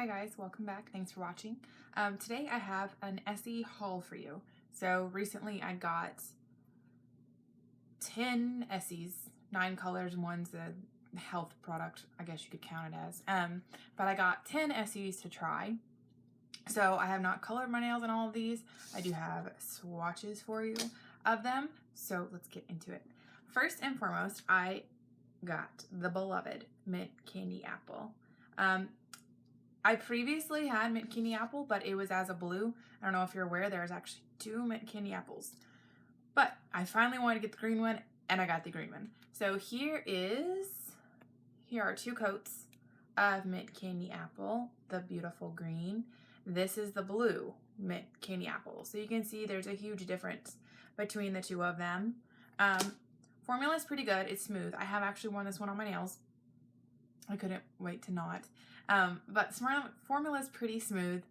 Hi guys, welcome back. Thanks for watching. Today I have an Essie haul for you. So recently I got 10 Essies, 9 colors, and one's a health product, I guess you could count it as. But I got 10 Essies to try. So I have not colored my nails in all of these. I do have swatches for you of them. So let's get into it. First and foremost, I got the beloved Mint Candy Apple. I previously had Mint Candy Apple, but it was as a blue. I don't know if you're aware, there's actually 2 Mint Candy Apples. But I finally wanted to get the green one, and I got the green one. So here are 2 coats of Mint Candy Apple, the beautiful green. This is the blue Mint Candy Apple. So you can see there's a huge difference between the 2 of them. Formula is pretty good. It's smooth. I have actually worn this one on my nails. I couldn't wait to not. But formula is pretty smooth.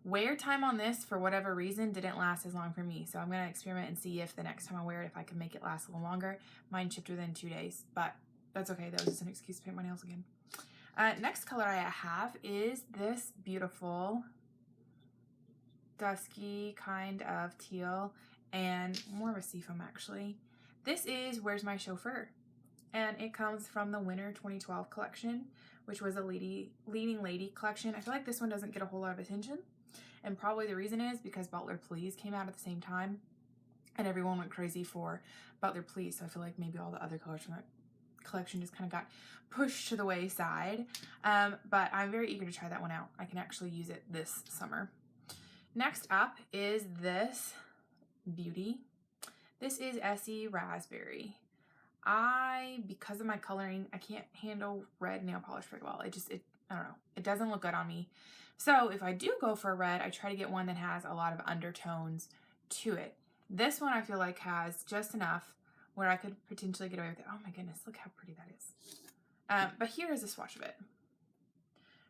Wear time on this, for whatever reason, didn't last as long for me. So I'm going to experiment and see if the next time I wear it, if I can make it last a little longer. Mine shipped within 2 days, but that's okay. That was just an excuse to paint my nails again. Next color I have is this beautiful dusky kind of teal and more of a seafoam actually. This is Where's My Chauffeur? And it comes from the Winter 2012 collection, which was a leading lady collection. I feel like this one doesn't get a whole lot of attention. And probably the reason is because Butler Please came out at the same time. And everyone went crazy for Butler Please. So I feel like maybe all the other colors from that collection just kind of got pushed to the wayside. But I'm very eager to try that one out. I can actually use it this summer. Next up is this beauty. This is Essie Raspberry. Because of my coloring, I can't handle red nail polish very well. I don't know. It doesn't look good on me. So if I do go for a red, I try to get one that has a lot of undertones to it. This one I feel like has just enough where I could potentially get away with it. Oh my goodness, look how pretty that is. But here is a swatch of it.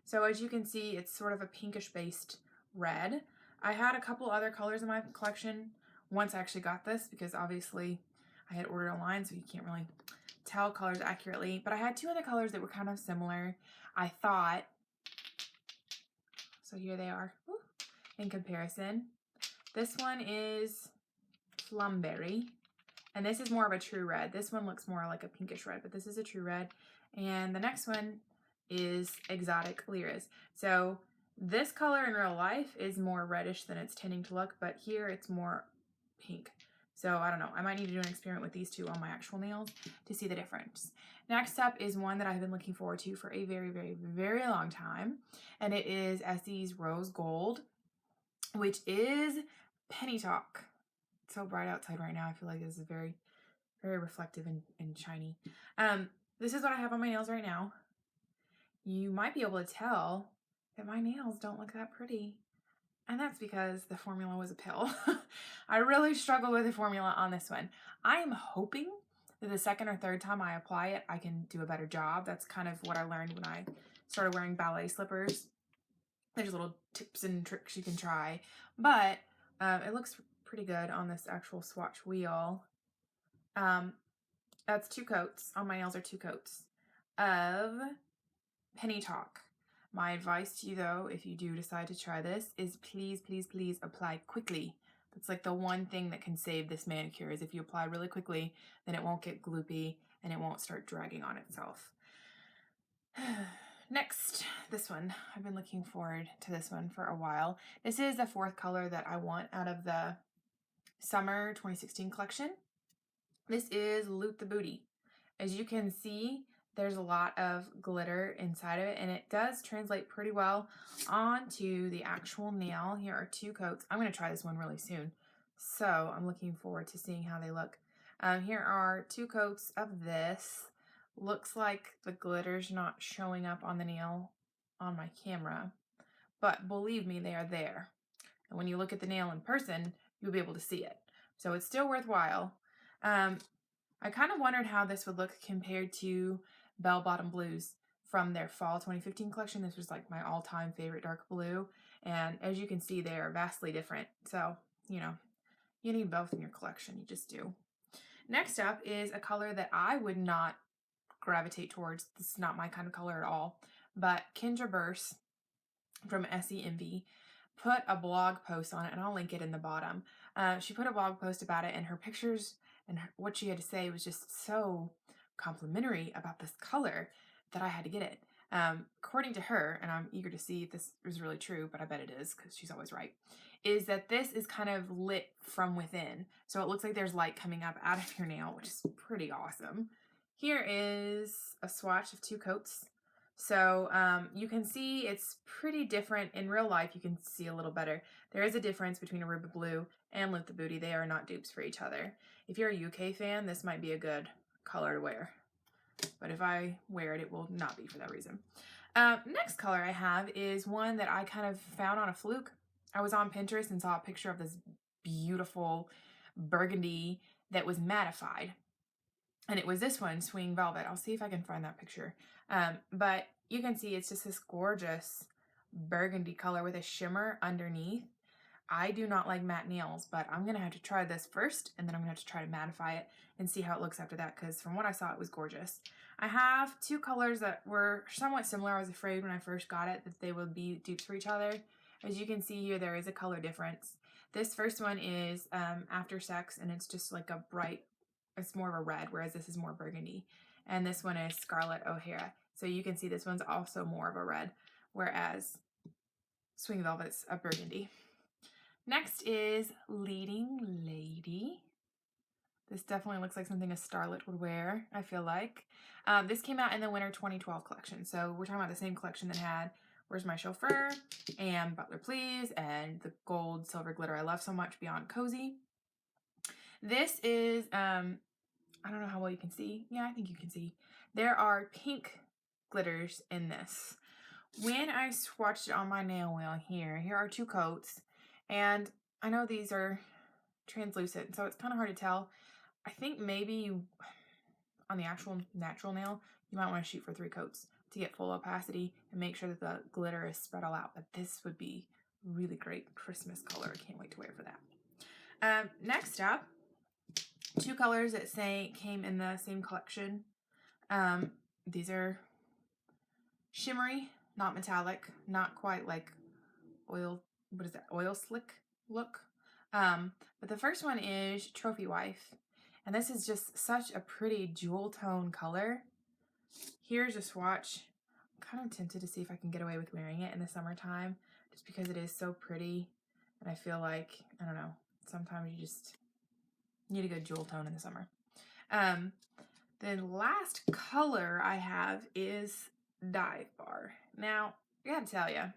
So as you can see, it's sort of a pinkish based red. I had a couple other colors in my collection once I actually got this, because obviously I had ordered online, so you can't really tell colors accurately. But I had 2 other colors that were kind of similar, I thought. So here they are in comparison. This one is Plumberry, and this is more of a true red. This one looks more like a pinkish red, but this is a true red. And the next one is Exotic Lyris. So this color in real life is more reddish than it's tending to look, but here it's more pink. So I don't know. I might need to do an experiment with these 2 on my actual nails to see the difference. Next up is one that I've been looking forward to for a very, very, very long time. And it is Essie's Rose Gold, which is Penny Talk. It's so bright outside right now. I feel like this is very, very reflective and shiny. This is what I have on my nails right now. You might be able to tell that my nails don't look that pretty. And that's because the formula was a pill. I really struggled with the formula on this one. I am hoping that the second or third time I apply it, I can do a better job. That's kind of what I learned when I started wearing ballet slippers. There's little tips and tricks you can try. But it looks pretty good on this actual swatch wheel. That's 2 coats. On my nails are 2 coats of Penny Talk. My advice to you, though, if you do decide to try this, is please, please, please apply quickly. That's like the one thing that can save this manicure, is if you apply really quickly, then it won't get gloopy and it won't start dragging on itself. Next, this one. I've been looking forward to this one for a while. This is the 4th color that I want out of the Summer 2016 collection. This is Loot the Booty. As you can see, there's a lot of glitter inside of it, and it does translate pretty well onto the actual nail. Here are 2 coats. I'm going to try this one really soon, so I'm looking forward to seeing how they look. Here are 2 coats of this. Looks like the glitter's not showing up on the nail on my camera, but believe me, they are there. And when you look at the nail in person, you'll be able to see it. So it's still worthwhile. I kind of wondered how this would look compared to Bell Bottom Blues from their Fall 2015 collection. This was like my all-time favorite dark blue. And as you can see, they are vastly different. So, you know, you need both in your collection. You just do. Next up is a color that I would not gravitate towards. This is not my kind of color at all. But Kindra Birss from Essie Envy put a blog post on it, and I'll link it in the bottom. She put a blog post about it, and her pictures and what she had to say was just so complimentary about this color that I had to get it. According to her, and I'm eager to see if this is really true, but I bet it is because she's always right, is that this is kind of lit from within. So it looks like there's light coming up out of your nail, which is pretty awesome. Here is a swatch of 2 coats. So you can see it's pretty different. In real life, you can see a little better. There is a difference between Aruba Blue and Loot the Booty. They are not dupes for each other. If you're a UK fan, this might be a good color to wear. But if I wear it, it will not be for that reason. Next color I have is one that I kind of found on a fluke. I was on Pinterest and saw a picture of this beautiful burgundy that was mattified. And it was this one, Swing Velvet. I'll see if I can find that picture. But you can see it's just this gorgeous burgundy color with a shimmer underneath. I do not like matte nails, but I'm going to have to try this first, and then I'm going to have to try to mattify it and see how it looks after that, because from what I saw, it was gorgeous. I have 2 colors that were somewhat similar. I was afraid when I first got it that they would be dupes for each other. As you can see here, there is a color difference. This first one is After Sex, and it's just like a bright, it's more of a red, whereas this is more burgundy. And this one is Scarlet O'Hara. So you can see this one's also more of a red, whereas Swing Velvet's a burgundy. Next is Leading Lady. This definitely looks like something a starlet would wear, I feel like. This came out in the winter 2012 collection. So we're talking about the same collection that had Where's My Chauffeur and Butler Please and the gold silver glitter I love so much, Beyond Cozy. This is, I don't know how well you can see. Yeah, I think you can see. There are pink glitters in this. When I swatched it on my nail wheel here are 2 coats. And I know these are translucent, so it's kind of hard to tell. I think maybe on the actual natural nail, you might want to shoot for 3 coats to get full opacity and make sure that the glitter is spread all out. But this would be really great Christmas color. I can't wait to wear for that. Next up, 2 colors that came in the same collection. These are shimmery, not metallic, not quite like oil, what is that, oil slick look. But the first one is Trophy Wife. And this is just such a pretty jewel tone color. Here's a swatch. I'm kind of tempted to see if I can get away with wearing it in the summertime, just because it is so pretty. And I feel like, I don't know, sometimes you just need a good jewel tone in the summer. The last color I have is Dive Bar. Now, I gotta tell you,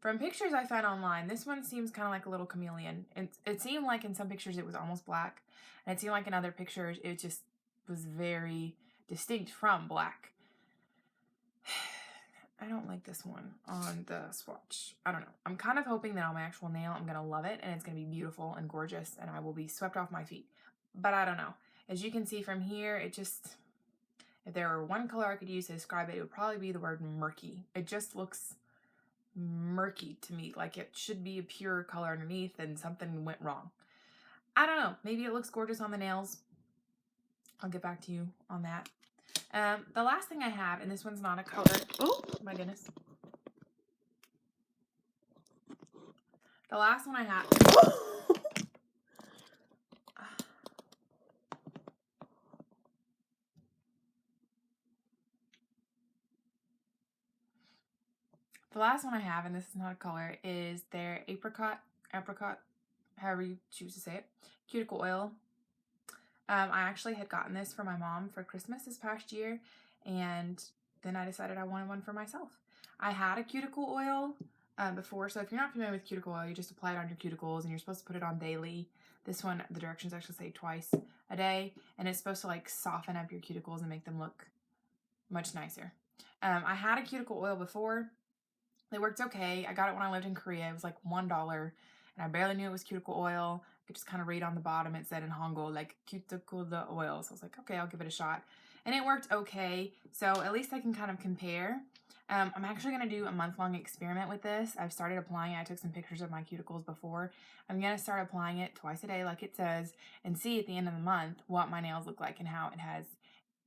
from pictures I found online, this one seems kind of like a little chameleon. It seemed like in some pictures it was almost black, and it seemed like in other pictures it just was very distinct from black. I don't like this one on the swatch. I don't know. I'm kind of hoping that on my actual nail I'm going to love it, and it's going to be beautiful and gorgeous, and I will be swept off my feet. But I don't know. As you can see from here, it just, if there were one color I could use to describe it, it would probably be the word murky. It just looks murky to me, like it should be a pure color underneath and something went wrong. I don't know. Maybe it looks gorgeous on the nails. I'll get back to you on that. The last thing I have, and this one's not a color. Oh my goodness. The last one I have. The last one I have, and this is not a color, is their Apricot, however you choose to say it, cuticle oil. I actually had gotten this for my mom for Christmas this past year, and then I decided I wanted one for myself. I had a cuticle oil before, so if you're not familiar with cuticle oil, you just apply it on your cuticles, and you're supposed to put it on daily. This one, the directions actually say twice a day, and it's supposed to like soften up your cuticles and make them look much nicer. I had a cuticle oil before. They worked okay. I got it when I lived in Korea. It was like $1, and I barely knew it was cuticle oil. I could just kind of read on the bottom. It said in Hangul, like, cuticle the oil. So I was like, okay, I'll give it a shot. And it worked okay. So at least I can kind of compare. I'm actually going to do a month-long experiment with this. I've started applying it. I took some pictures of my cuticles before. I'm going to start applying it twice a day like it says and see at the end of the month what my nails look like and how it has,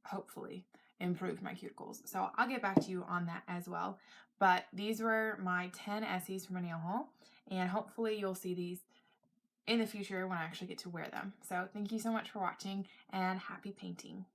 hopefully, improved my cuticles. So I'll get back to you on that as well. But these were my 10 Essies from a nail haul, and hopefully you'll see these in the future when I actually get to wear them. So thank you so much for watching, and happy painting.